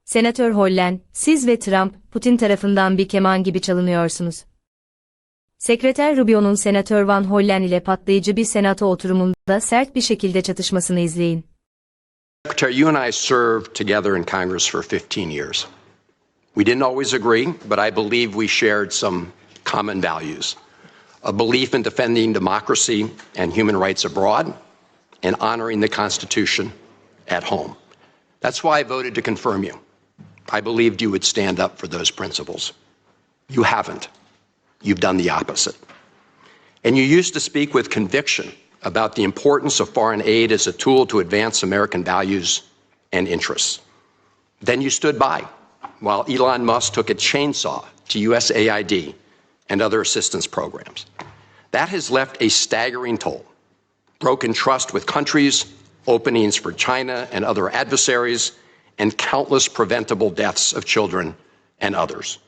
Senatör Hollen, siz ve Trump, Putin tarafından bir keman gibi çalınıyorsunuz. Sekreter Rubio'nun Senatör Van Hollen ile patlayıcı bir Senato oturumunda sert bir şekilde çatışmasını izleyin. Secretary, you and I served together in Congress for 15 years. We didn't always agree, but I believe we shared some common values. A belief in defending democracy and human rights abroad and honoring the Constitution at home. That's why I voted to confirm you. I believed you would stand up for those principles. You haven't. You've done the opposite. And you used to speak with conviction about the importance of foreign aid as a tool to advance American values and interests. Then you stood by while Elon Musk took a chainsaw to USAID and other assistance programs. That has left a staggering toll. Broken trust with countries, openings for China and other adversaries, and countless preventable deaths of children and others.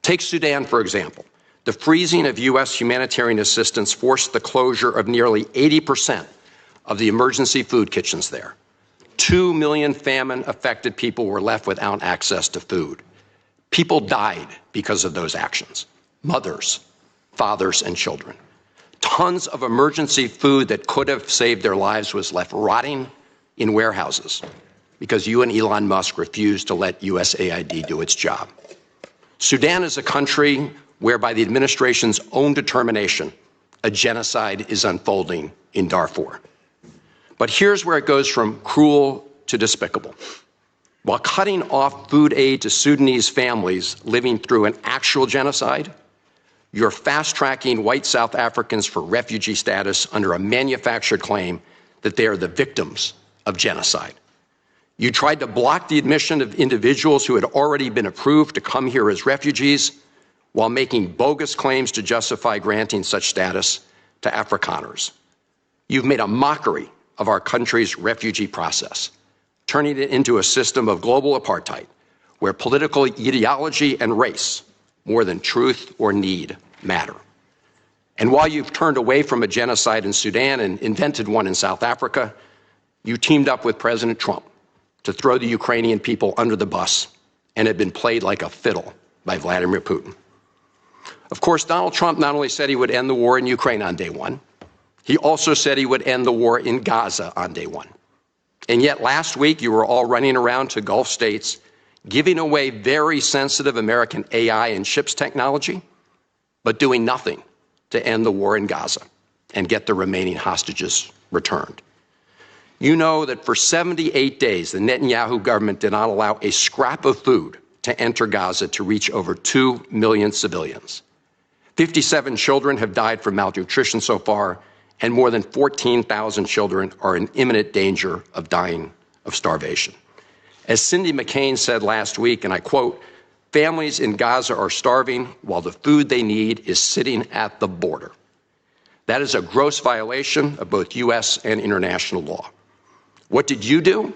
Take Sudan, for example. The freezing of U.S. humanitarian assistance forced the closure of nearly 80% of the emergency food kitchens there. 2 million famine-affected people were left without access to food. People died because of those actions. Mothers, fathers, and children. Tons of emergency food that could have saved their lives was left rotting in warehouses because you and Elon Musk refused to let USAID do its job. Sudan is a country where, by the administration's own determination, a genocide is unfolding in Darfur. But here's where it goes from cruel to despicable. While cutting off food aid to Sudanese families living through an actual genocide, you're fast-tracking white South Africans for refugee status under a manufactured claim that they are the victims of genocide. You tried to block the admission of individuals who had already been approved to come here as refugees while making bogus claims to justify granting such status to Afrikaners. You've made a mockery of our country's refugee process, turning it into a system of global apartheid where political ideology and race, more than truth or need, matter. And while you've turned away from a genocide in Sudan and invented one in South Africa, you teamed up with President Trump to throw the Ukrainian people under the bus and have been played like a fiddle by Vladimir Putin. Of course, Donald Trump not only said he would end the war in Ukraine on day one, he also said he would end the war in Gaza on day one. And yet last week, you were all running around to Gulf states, giving away very sensitive American AI and chips technology, but doing nothing to end the war in Gaza and get the remaining hostages returned. You know that for 78 days, the Netanyahu government did not allow a scrap of food to enter Gaza to reach over 2 million civilians. 57 children have died from malnutrition so far, and more than 14,000 children are in imminent danger of dying of starvation. As Cindy McCain said last week, and I quote, "Families in Gaza are starving while the food they need is sitting at the border." That is a gross violation of both U.S. and international law. What did you do?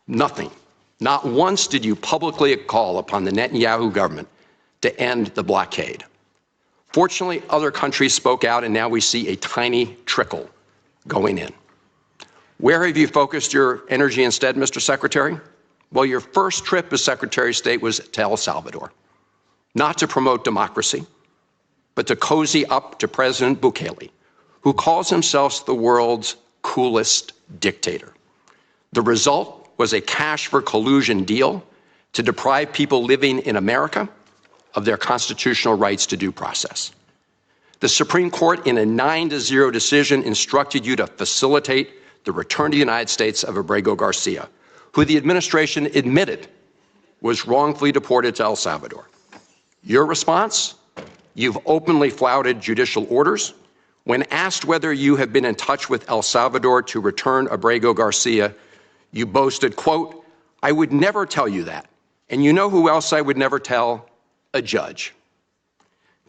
Nothing. Not once did you publicly call upon the Netanyahu government to end the blockade. Fortunately, other countries spoke out, and now we see a tiny trickle going in. Where have you focused your energy instead, Mr. Secretary? Well, your first trip as Secretary of State was to El Salvador, not to promote democracy, but to cozy up to President Bukele, who calls himself the world's coolest dictator. The result was a cash for collusion deal to deprive people living in America of their constitutional rights to due process. The Supreme Court, in a 9-0 decision, instructed you to facilitate the return to the United States of Abrego Garcia, who the administration admitted was wrongfully deported to El Salvador. Your response? You've openly flouted judicial orders. When asked whether you have been in touch with El Salvador to return Abrego Garcia, you boasted, quote, "I would never tell you that. And you know who else I would never tell? A judge."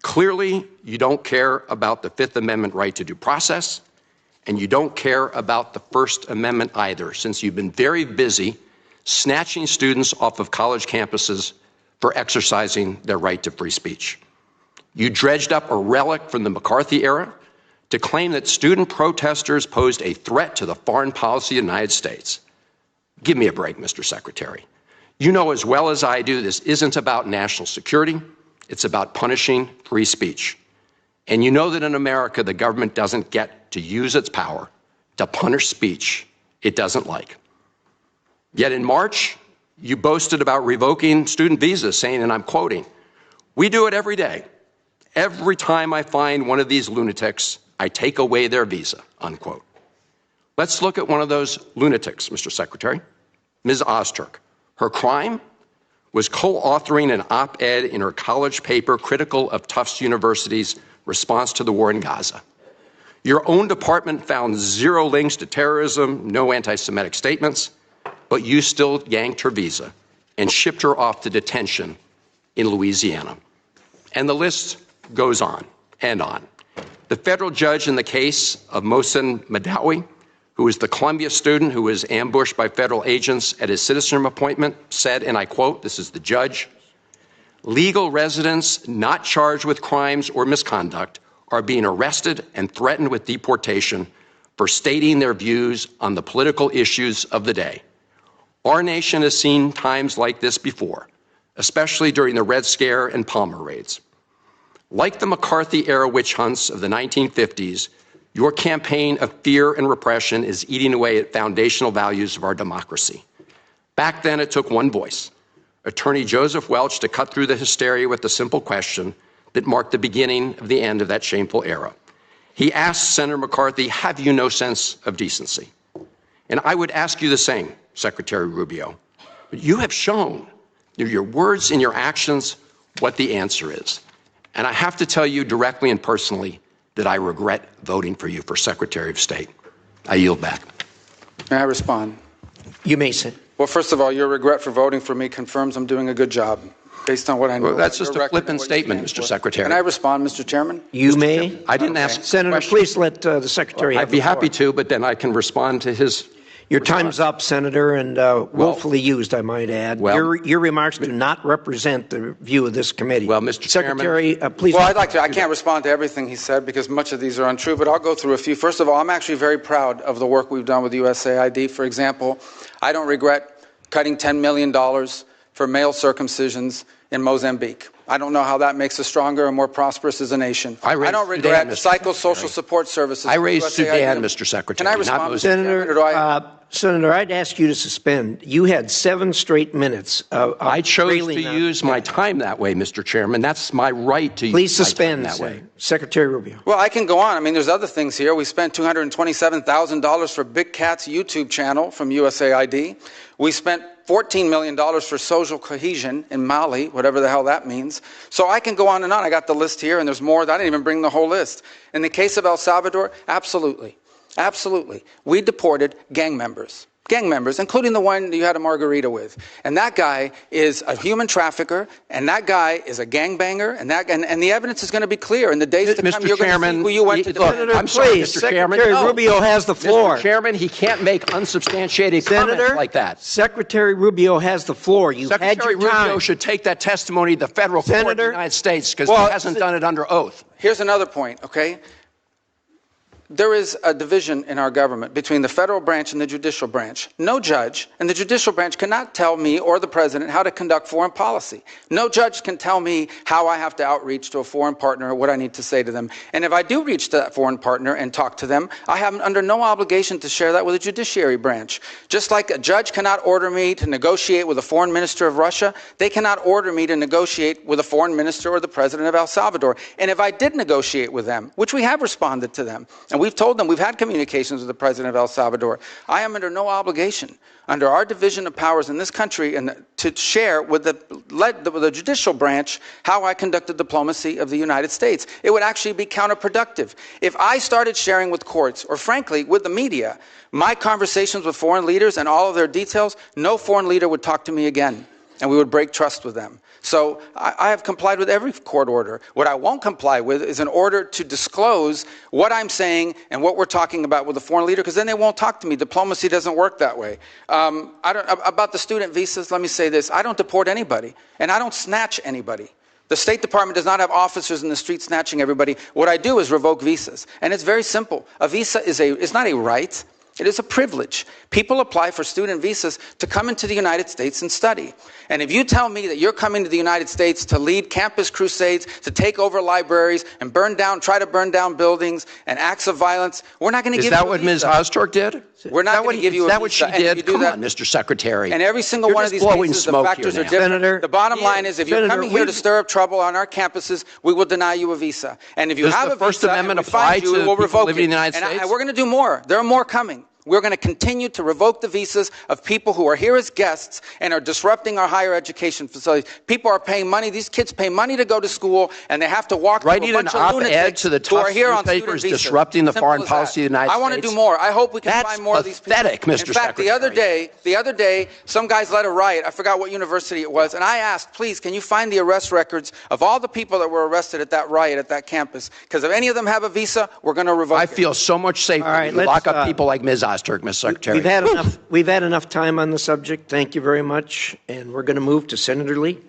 Clearly, you don't care about the Fifth Amendment right to due process, and you don't care about the First Amendment either, since you've been very busy snatching students off of college campuses for exercising their right to free speech. You dredged up a relic from the McCarthy era to claim that student protesters posed a threat to the foreign policy of the United States. Give me a break, Mr. Secretary. You know as well as I do, this isn't about national security. It's about punishing free speech. And you know that in America, the government doesn't get to use its power to punish speech it doesn't like. Yet in March, you boasted about revoking student visas, saying, and I'm quoting, "We do it every day. Every time I find one of these lunatics, I take away their visa," unquote. Let's look at one of those lunatics, Mr. Secretary, Ms. Ozturk. Her crime was co-authoring an op-ed in her college paper critical of Tufts University's response to the war in Gaza. Your own department found zero links to terrorism, no anti-Semitic statements, but you still yanked her visa and shipped her off to detention in Louisiana. And the list goes on and on. The federal judge in the case of Mohsen Madawi, who is the Columbia student who was ambushed by federal agents at his citizenship appointment, said, and I quote, this is the judge, "Legal residents not charged with crimes or misconduct are being arrested and threatened with deportation for stating their views on the political issues of the day. Our nation has seen times like this before, especially during the Red Scare and Palmer raids. Like the McCarthy-era witch hunts of the 1950s, your campaign of fear and repression is eating away at foundational values of our democracy. Back then, it took one voice, Attorney Joseph Welch, to cut through the hysteria with the simple question that marked the beginning of the end of that shameful era. He asked Senator McCarthy, have you no sense of decency? And I would ask you the same, Secretary Rubio. But you have shown through your words and your actions what the answer is. And I have to tell you directly and personally that I regret voting for you for Secretary of State. I yield back. May I respond? You may sit. Well, first of all, your regret for voting for me confirms I'm doing a good job based on what I know. Well, that's just a flippant statement, Mr. Secretary. Can I respond, Mr. Chairman? You may. I didn't ask Senator, questions. please let the Secretary have I'd be the floor. happy to, but then I can respond to his. Your time's up, Senator, and willfully used, I might add. Well, your remarks do not represent the view of this committee. Well, Mr. Secretary, please. Well, I'd like to. I can't respond to everything he said because much of these are untrue, but I'll go through a few. First of all, I'm actually very proud of the work we've done with USAID. For example, I don't regret cutting $10 million for male circumcisions in Mozambique. I don't know how that makes us stronger and more prosperous as a nation. I don't regret psychosocial support services. I raised Sudan, Mr. Secretary. Can I respond, Senator, I'd ask you to suspend. You had 7 straight minutes. I chose to use my time that way, Mr. Chairman. That's my right to Please use suspend my time that way. Secretary Rubio. Well, I can go on. I mean, there's other things here. We spent $227,000 for Big Cat's YouTube channel from USAID. We spent $14 million for social cohesion in Mali, whatever the hell that means. So I can go on and on. I got the list here, and there's more. I didn't even bring the whole list. In the case of El Salvador, absolutely. Absolutely. We deported gang members, including the one you had a margarita with. And that guy is a human trafficker, and that guy is a gangbanger, and the evidence is going to be clear in the days to come. You're going to see who you went to. Senator, I'm sorry, please, Mr. Chairman. Secretary Rubio has the floor. Mr. Chairman, he can't make unsubstantiated comments like that. Secretary Rubio has the floor. You've had Secretary your time. Rubio should take that testimony to the federal court of the United States because he hasn't done it under oath. Here's another point, okay? There is a division in our government between the federal branch and the judicial branch. No judge in the judicial branch cannot tell me or the president how to conduct foreign policy. No judge can tell me how I have to outreach to a foreign partner or what I need to say to them. And if I do reach to that foreign partner and talk to them, I have under no obligation to share that with the judiciary branch. Just like a judge cannot order me to negotiate with a foreign minister of Russia, they cannot order me to negotiate with a foreign minister or the president of El Salvador. And if I did negotiate with them, which we have responded to them, and we've told them, we've had communications with the president of El Salvador. I am under no obligation, under our division of powers in this country, and to share with the judicial branch how I conducted diplomacy of the United States. It would actually be counterproductive. If I started sharing with courts, or frankly, with the media, my conversations with foreign leaders and all of their details, no foreign leader would talk to me again, and we would break trust with them. So I have complied with every court order. What I won't comply with is an order to disclose what I'm saying and what we're talking about with a foreign leader, because then they won't talk to me. Diplomacy doesn't work that way. About the student visas, let me say this. I don't deport anybody, and I don't snatch anybody. The State Department does not have officers in the street snatching everybody. What I do is revoke visas, and it's very simple. A visa is not a right. It is a privilege. People apply for student visas to come into the United States and study. And if you tell me that you're coming to the United States to lead campus crusades, to take over libraries and try to burn down buildings and acts of violence, we're not going to give you a visa. Is that what Ms. Ostork did? We're not going to give you a visa. Is that what she did? Come on, Mr. Secretary. And every single one of these cases, the factors are different. The bottom line is, if you're coming here to stir up trouble on our campuses, we will deny you a visa. And if you have a visa and we find you, we will revoke it. And we're going to do more. There are more coming. We're going to continue to revoke the visas of people who are here as guests and are disrupting our higher education facilities. People are paying money. These kids pay money to go to school, and they have to walk through a bunch of lunatics who are here on student visas. Disrupting the foreign policy of the United States. I want to do more. I hope we can find more of these people. That's pathetic, Mr. In fact, the other day, some guys led a riot. I forgot what university it was, and I asked, please, can you find the arrest records of all the people that were arrested at that riot at that campus? Because if any of them have a visa, we're going to revoke it. I feel so much safer when you lock up people like Ms. Ostork, Ms. Secretary. We've had enough time on the subject. Thank you very much. And we're going to move to Senator Lee.